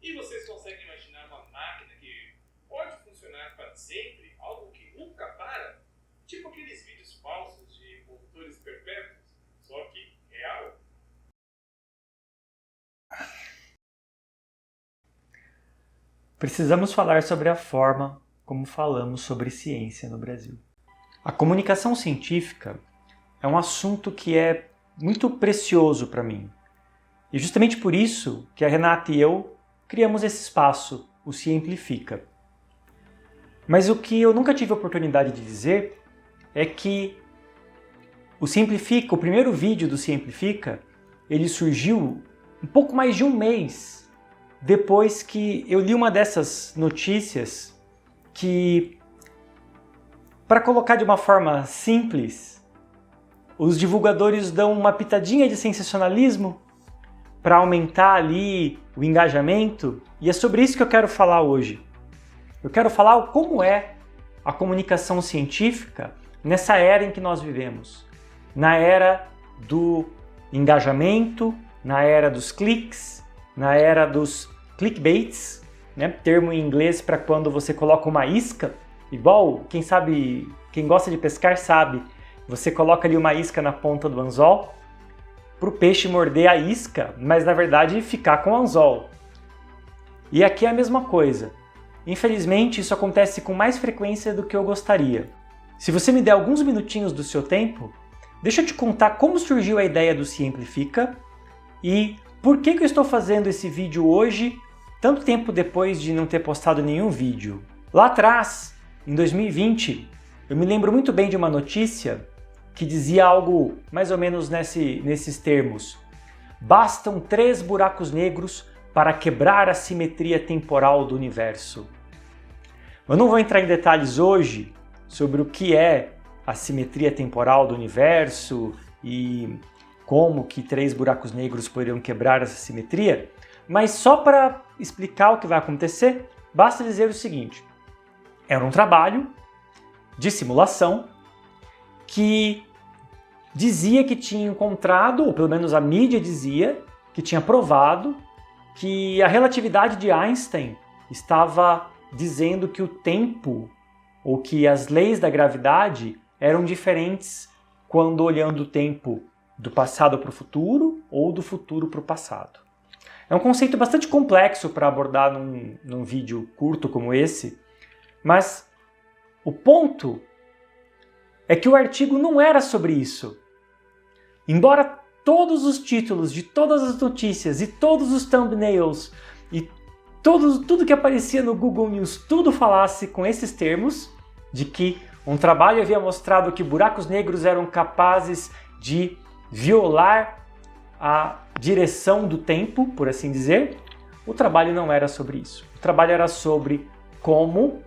E vocês conseguem imaginar uma máquina que pode funcionar para sempre, algo que nunca para? Tipo aqueles vídeos falsos de condutores perpétuos, só que real? Precisamos falar sobre a forma como falamos sobre ciência no Brasil. A comunicação científica é um assunto que é muito precioso para mim. E justamente por isso que a Renata e eu criamos esse espaço, o Ciemplifica. Mas o que eu nunca tive a oportunidade de dizer é que o Ciemplifica, o primeiro vídeo do Ciemplifica, ele surgiu um pouco mais de um mês depois que eu li uma dessas notícias que, para colocar de uma forma simples, os divulgadores dão uma pitadinha de sensacionalismo para aumentar ali o engajamento, e é sobre isso que eu quero falar hoje. Eu quero falar como é a comunicação científica nessa era em que nós vivemos. Na era do engajamento, na era dos cliques, na era dos clickbaits, né? Termo em inglês para quando você coloca uma isca, igual, quem sabe, quem gosta de pescar sabe, você coloca ali uma isca na ponta do anzol para o peixe morder a isca, mas na verdade ficar com o anzol. E aqui é a mesma coisa. Infelizmente isso acontece com mais frequência do que eu gostaria. Se você me der alguns minutinhos do seu tempo, deixa eu te contar como surgiu a ideia do Ciemplifica e por que eu estou fazendo esse vídeo hoje, tanto tempo depois de não ter postado nenhum vídeo. Lá atrás, em 2020, eu me lembro muito bem de uma notícia que dizia algo mais ou menos nesses termos. Bastam 3 buracos negros para quebrar a simetria temporal do universo. Eu não vou entrar em detalhes hoje sobre o que é a simetria temporal do universo e como que 3 buracos negros poderiam quebrar essa simetria, mas só para explicar o que vai acontecer, basta dizer o seguinte: era um trabalho de simulação que dizia que tinha encontrado, ou pelo menos a mídia dizia, que tinha provado que a relatividade de Einstein estava dizendo que o tempo, ou que as leis da gravidade eram diferentes quando olhando o tempo do passado para o futuro ou do futuro para o passado. É um conceito bastante complexo para abordar num vídeo curto como esse, mas o ponto é que o artigo não era sobre isso. Embora todos os títulos de todas as notícias e todos os thumbnails e tudo que aparecia no Google News, tudo falasse com esses termos, de que um trabalho havia mostrado que buracos negros eram capazes de violar a direção do tempo, por assim dizer, o trabalho não era sobre isso. O trabalho era sobre como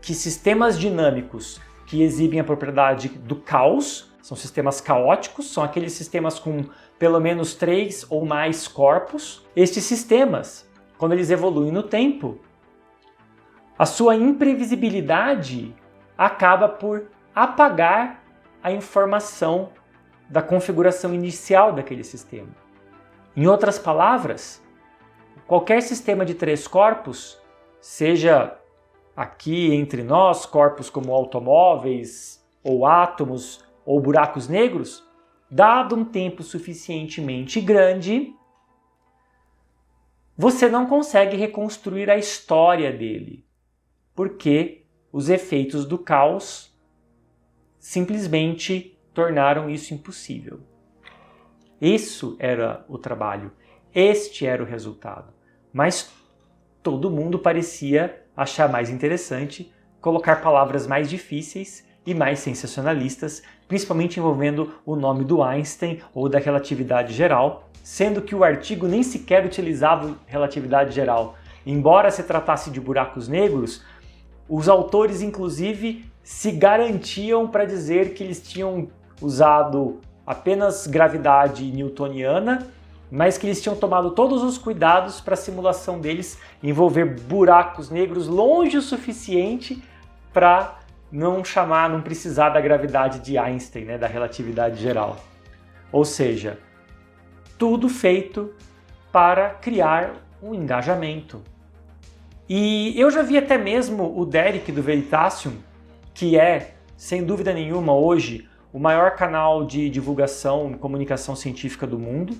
que sistemas dinâmicos que exibem a propriedade do caos, são sistemas caóticos, são aqueles sistemas com pelo menos 3 ou mais corpos. Estes sistemas, quando eles evoluem no tempo, a sua imprevisibilidade acaba por apagar a informação da configuração inicial daquele sistema. Em outras palavras, qualquer sistema de 3 corpos, seja aqui entre nós, corpos como automóveis, ou átomos, ou buracos negros, dado um tempo suficientemente grande, você não consegue reconstruir a história dele, porque os efeitos do caos simplesmente tornaram isso impossível. Isso era o trabalho, este era o resultado. Mas todo mundo parecia achar mais interessante colocar palavras mais difíceis e mais sensacionalistas, principalmente envolvendo o nome do Einstein ou da relatividade geral, sendo que o artigo nem sequer utilizava relatividade geral. Embora se tratasse de buracos negros, os autores inclusive se garantiam para dizer que eles tinham usado apenas gravidade newtoniana, mas que eles tinham tomado todos os cuidados para a simulação deles envolver buracos negros longe o suficiente para não precisar da gravidade de Einstein, né, da relatividade geral. Ou seja, tudo feito para criar um engajamento. E eu já vi até mesmo o Derek do Veritasium, que é, sem dúvida nenhuma, hoje o maior canal de divulgação e comunicação científica do mundo.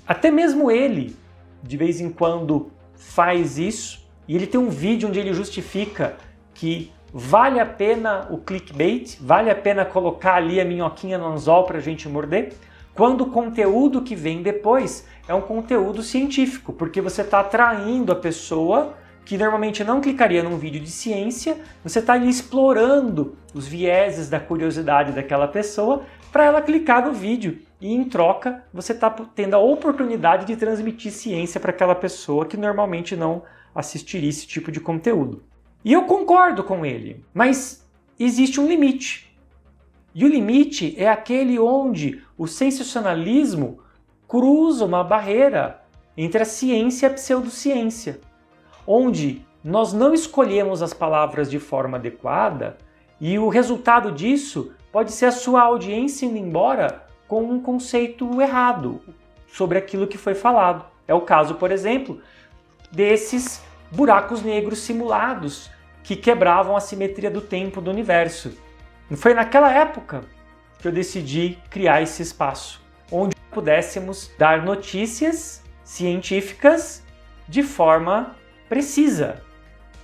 Até mesmo ele, de vez em quando, faz isso. E ele tem um vídeo onde ele justifica que vale a pena o clickbait, vale a pena colocar ali a minhoquinha no anzol para a gente morder, quando o conteúdo que vem depois é um conteúdo científico, porque você está atraindo a pessoa que normalmente não clicaria num vídeo de ciência, você está ali explorando os vieses da curiosidade daquela pessoa para ela clicar no vídeo e em troca você está tendo a oportunidade de transmitir ciência para aquela pessoa que normalmente não assistiria esse tipo de conteúdo. E eu concordo com ele, mas existe um limite. E o limite é aquele onde o sensacionalismo cruza uma barreira entre a ciência e a pseudociência, onde nós não escolhemos as palavras de forma adequada e o resultado disso pode ser a sua audiência indo embora com um conceito errado sobre aquilo que foi falado. É o caso, por exemplo, desses buracos negros simulados que quebravam a simetria do tempo do universo. Foi naquela época que eu decidi criar esse espaço, onde pudéssemos dar notícias científicas de forma precisa.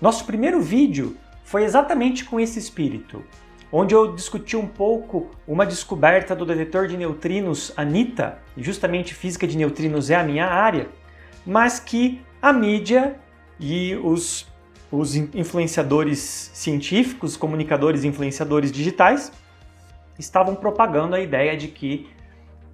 Nosso primeiro vídeo foi exatamente com esse espírito, onde eu discuti um pouco uma descoberta do detetor de neutrinos ANITA, e justamente física de neutrinos é a minha área, mas que a mídia e os influenciadores científicos, comunicadores e influenciadores digitais estavam propagando a ideia de que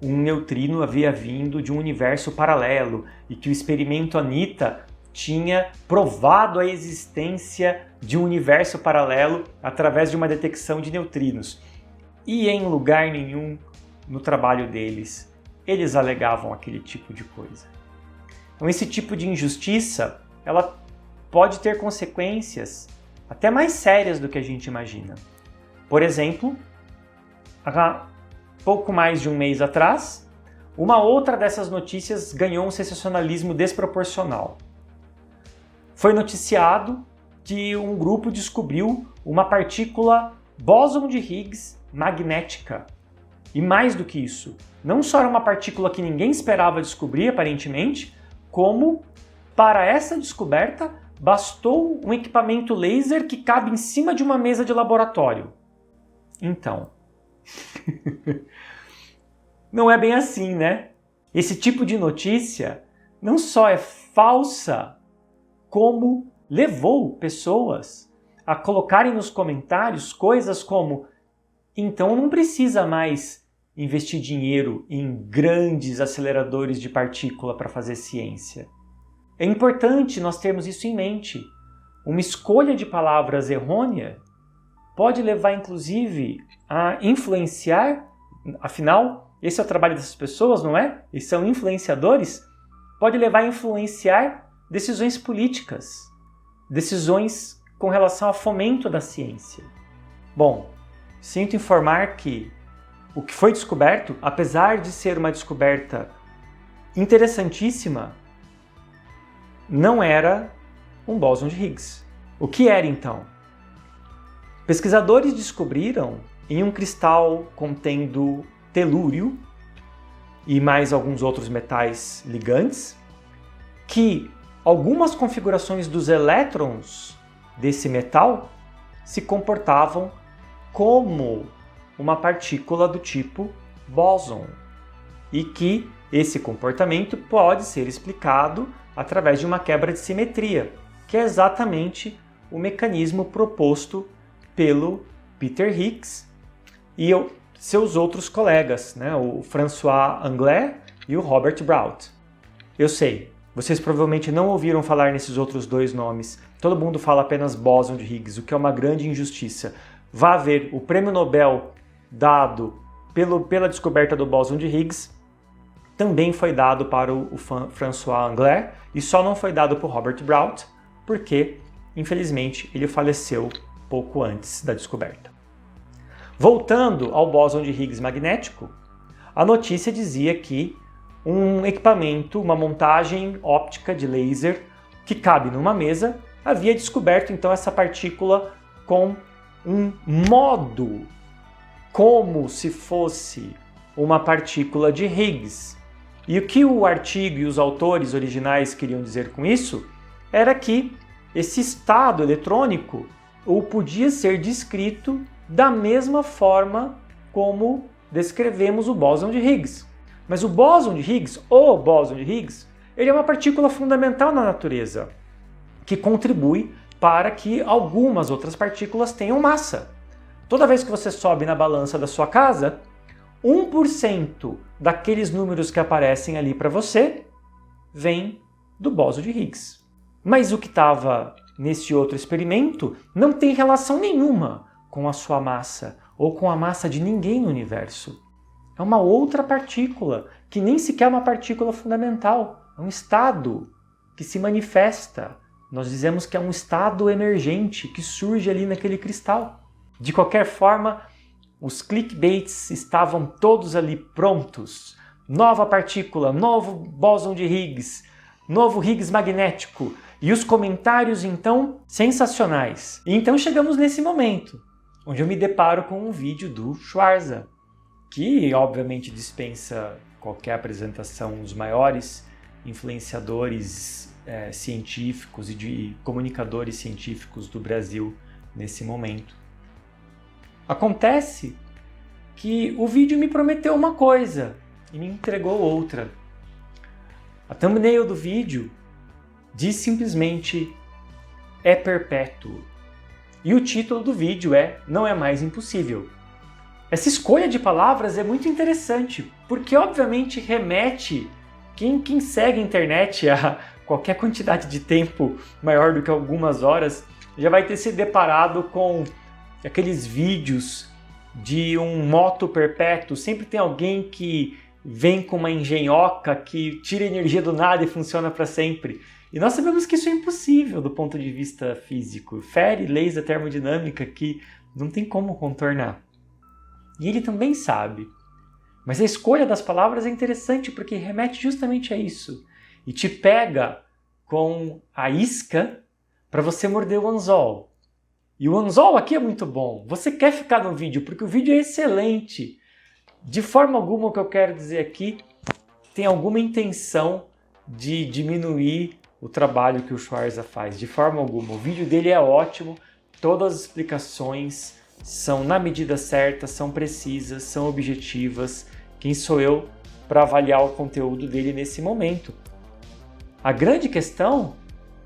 um neutrino havia vindo de um universo paralelo e que o experimento ANITA tinha provado a existência de um universo paralelo através de uma detecção de neutrinos. E em lugar nenhum no trabalho deles eles alegavam aquele tipo de coisa. Então esse tipo de injustiça, ela pode ter consequências até mais sérias do que a gente imagina. Por exemplo, há pouco mais de um mês atrás, uma outra dessas notícias ganhou um sensacionalismo desproporcional. Foi noticiado que um grupo descobriu uma partícula bóson de Higgs magnética. E mais do que isso, não só era uma partícula que ninguém esperava descobrir, aparentemente, como para essa descoberta bastou um equipamento laser que cabe em cima de uma mesa de laboratório. Então, não é bem assim, né? Esse tipo de notícia não só é falsa, como levou pessoas a colocarem nos comentários coisas como: então não precisa mais investir dinheiro em grandes aceleradores de partícula para fazer ciência. É importante nós termos isso em mente. Uma escolha de palavras errônea pode levar, inclusive, a influenciar, afinal, esse é o trabalho dessas pessoas, não é? Eles são influenciadores, pode levar a influenciar decisões políticas, decisões com relação ao fomento da ciência. Bom, sinto informar que o que foi descoberto, apesar de ser uma descoberta interessantíssima, não era um bóson de Higgs. O que era então? Pesquisadores descobriram em um cristal contendo telúrio e mais alguns outros metais ligantes que algumas configurações dos elétrons desse metal se comportavam como uma partícula do tipo bóson e que esse comportamento pode ser explicado através de uma quebra de simetria, que é exatamente o mecanismo proposto pelo Peter Higgs e seus outros colegas, né, o François Englert e o Robert Brout. Eu sei, vocês provavelmente não ouviram falar nesses outros dois nomes. Todo mundo fala apenas bóson de Higgs, o que é uma grande injustiça. Vá ver, o prêmio Nobel dado pela descoberta do bóson de Higgs também foi dado para o François Englert e só não foi dado para o Robert Brout porque, infelizmente, ele faleceu pouco antes da descoberta. Voltando ao bóson de Higgs magnético, a notícia dizia que um equipamento, uma montagem óptica de laser que cabe numa mesa, havia descoberto então essa partícula com um modo como se fosse uma partícula de Higgs. E o que o artigo e os autores originais queriam dizer com isso era que esse estado eletrônico podia ser descrito da mesma forma como descrevemos o bóson de Higgs. Mas o bóson de Higgs, ele é uma partícula fundamental na natureza, que contribui para que algumas outras partículas tenham massa. Toda vez que você sobe na balança da sua casa, 1% daqueles números que aparecem ali para você vem do bóson de Higgs. Mas o que estava nesse outro experimento não tem relação nenhuma com a sua massa ou com a massa de ninguém no universo. É uma outra partícula, que nem sequer é uma partícula fundamental. É um estado que se manifesta. Nós dizemos que é um estado emergente que surge ali naquele cristal. De qualquer forma, os clickbaits estavam todos ali prontos. Nova partícula, novo bóson de Higgs, novo Higgs magnético. E os comentários, então, sensacionais. E então chegamos nesse momento, onde eu me deparo com um vídeo do Schwarza, que obviamente dispensa qualquer apresentação, os maiores influenciadores científicos e de comunicadores científicos do Brasil nesse momento. Acontece que o vídeo me prometeu uma coisa e me entregou outra. A thumbnail do vídeo diz simplesmente "é perpétuo". E o título do vídeo é "Não é mais impossível". Essa escolha de palavras é muito interessante, porque obviamente remete quem segue a internet a qualquer quantidade de tempo maior do que algumas horas, já vai ter se deparado com aqueles vídeos de um moto perpétuo. Sempre tem alguém que vem com uma engenhoca que tira energia do nada e funciona para sempre. E nós sabemos que isso é impossível do ponto de vista físico. Fere leis da termodinâmica que não tem como contornar. E ele também sabe. Mas a escolha das palavras é interessante porque remete justamente a isso. E te pega com a isca para você morder o anzol. E o anzol aqui é muito bom. Você quer ficar no vídeo porque o vídeo é excelente. De forma alguma o que eu quero dizer aqui tem alguma intenção de diminuir o trabalho que o Schwarza faz. De forma alguma. O vídeo dele é ótimo. Todas as explicações são na medida certa, são precisas, são objetivas. Quem sou eu para avaliar o conteúdo dele nesse momento? A grande questão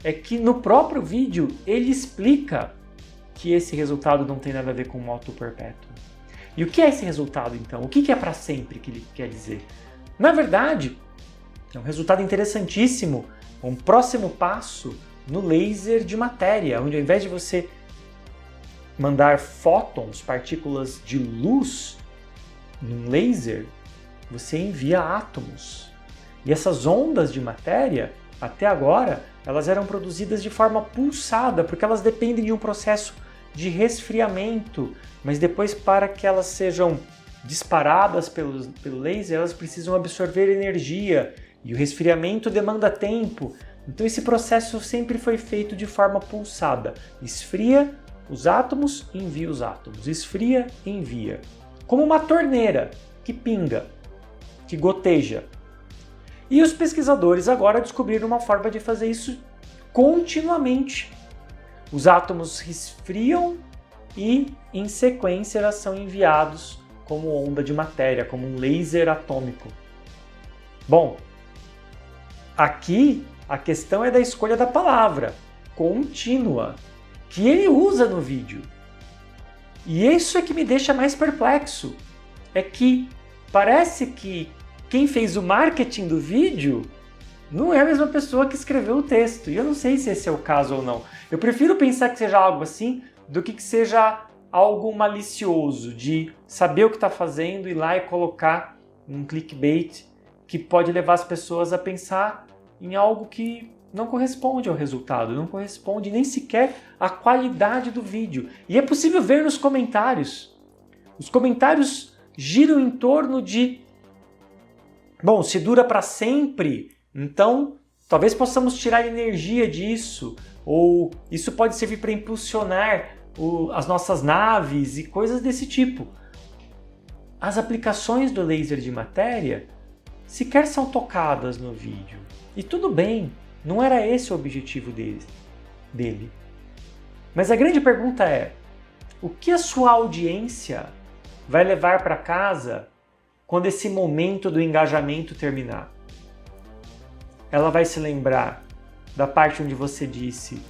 é que no próprio vídeo ele explica que esse resultado não tem nada a ver com o moto perpétuo. E o que é esse resultado então? O que é para sempre que ele quer dizer? Na verdade, é um resultado interessantíssimo, um próximo passo no laser de matéria, onde ao invés de você mandar fótons, partículas de luz, num laser, você envia átomos. E essas ondas de matéria, até agora, elas eram produzidas de forma pulsada, porque elas dependem de um processo de resfriamento, mas depois, para que elas sejam disparadas pelo laser, elas precisam absorver energia, e o resfriamento demanda tempo. Então esse processo sempre foi feito de forma pulsada. Esfria os átomos, envia os átomos. Esfria, envia. Como uma torneira que pinga, que goteja. E os pesquisadores agora descobriram uma forma de fazer isso continuamente. Os átomos resfriam e, em sequência, elas são enviados como onda de matéria, como um laser atômico. Bom, aqui a questão é da escolha da palavra, contínua, que ele usa no vídeo. E isso é que me deixa mais perplexo. É que parece que quem fez o marketing do vídeo não é a mesma pessoa que escreveu o texto. E eu não sei se esse é o caso ou não. Eu prefiro pensar que seja algo assim do que seja algo malicioso, de saber o que está fazendo, ir lá e colocar um clickbait que pode levar as pessoas a pensar em algo que não corresponde ao resultado, não corresponde nem sequer à qualidade do vídeo. E é possível ver nos comentários. Os comentários giram em torno de Bom, se dura para sempre, então talvez possamos tirar energia disso, ou isso pode servir para impulsionar as nossas naves e coisas desse tipo. As aplicações do laser de matéria sequer são tocadas no vídeo. E tudo bem, não era esse o objetivo dele. Mas a grande pergunta é, o que a sua audiência vai levar para casa quando esse momento do engajamento terminar? Ela vai se lembrar da parte onde você disse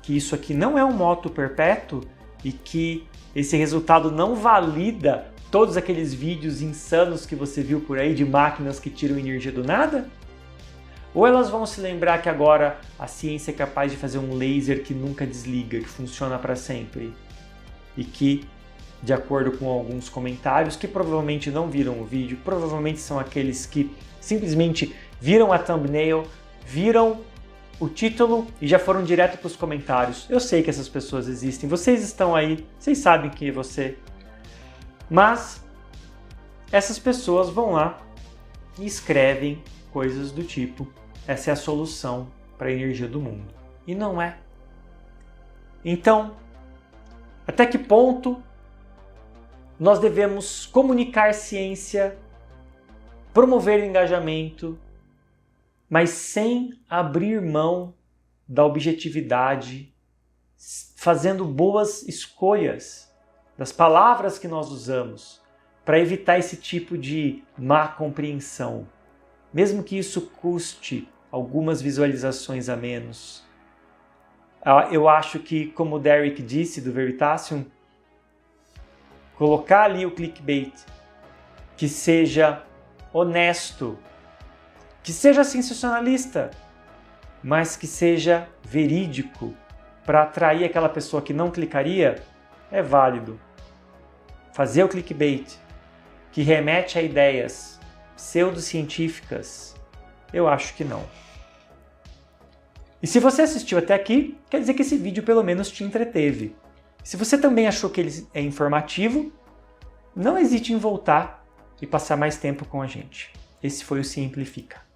que isso aqui não é um moto perpétuo e que esse resultado não valida todos aqueles vídeos insanos que você viu por aí de máquinas que tiram energia do nada? Ou elas vão se lembrar que agora a ciência é capaz de fazer um laser que nunca desliga, que funciona para sempre? E que, de acordo com alguns comentários que provavelmente não viram o vídeo, provavelmente são aqueles que simplesmente viram a thumbnail, viram o título e já foram direto para os comentários. Eu sei que essas pessoas existem, vocês estão aí, vocês sabem quem é você. Mas essas pessoas vão lá e escrevem coisas do tipo: essa é a solução para a energia do mundo. E não é. Então, até que ponto nós devemos comunicar ciência, promover o engajamento, mas sem abrir mão da objetividade, fazendo boas escolhas das palavras que nós usamos para evitar esse tipo de má compreensão, mesmo que isso custe algumas visualizações a menos. Eu acho que, como o Derek disse do Veritasium, colocar ali o clickbait que seja honesto, que seja sensacionalista, mas que seja verídico para atrair aquela pessoa que não clicaria, é válido. Fazer o clickbait que remete a ideias pseudocientíficas, eu acho que não. E se você assistiu até aqui, quer dizer que esse vídeo pelo menos te entreteve. Se você também achou que ele é informativo, não hesite em voltar e passar mais tempo com a gente. Esse foi o Simplifica.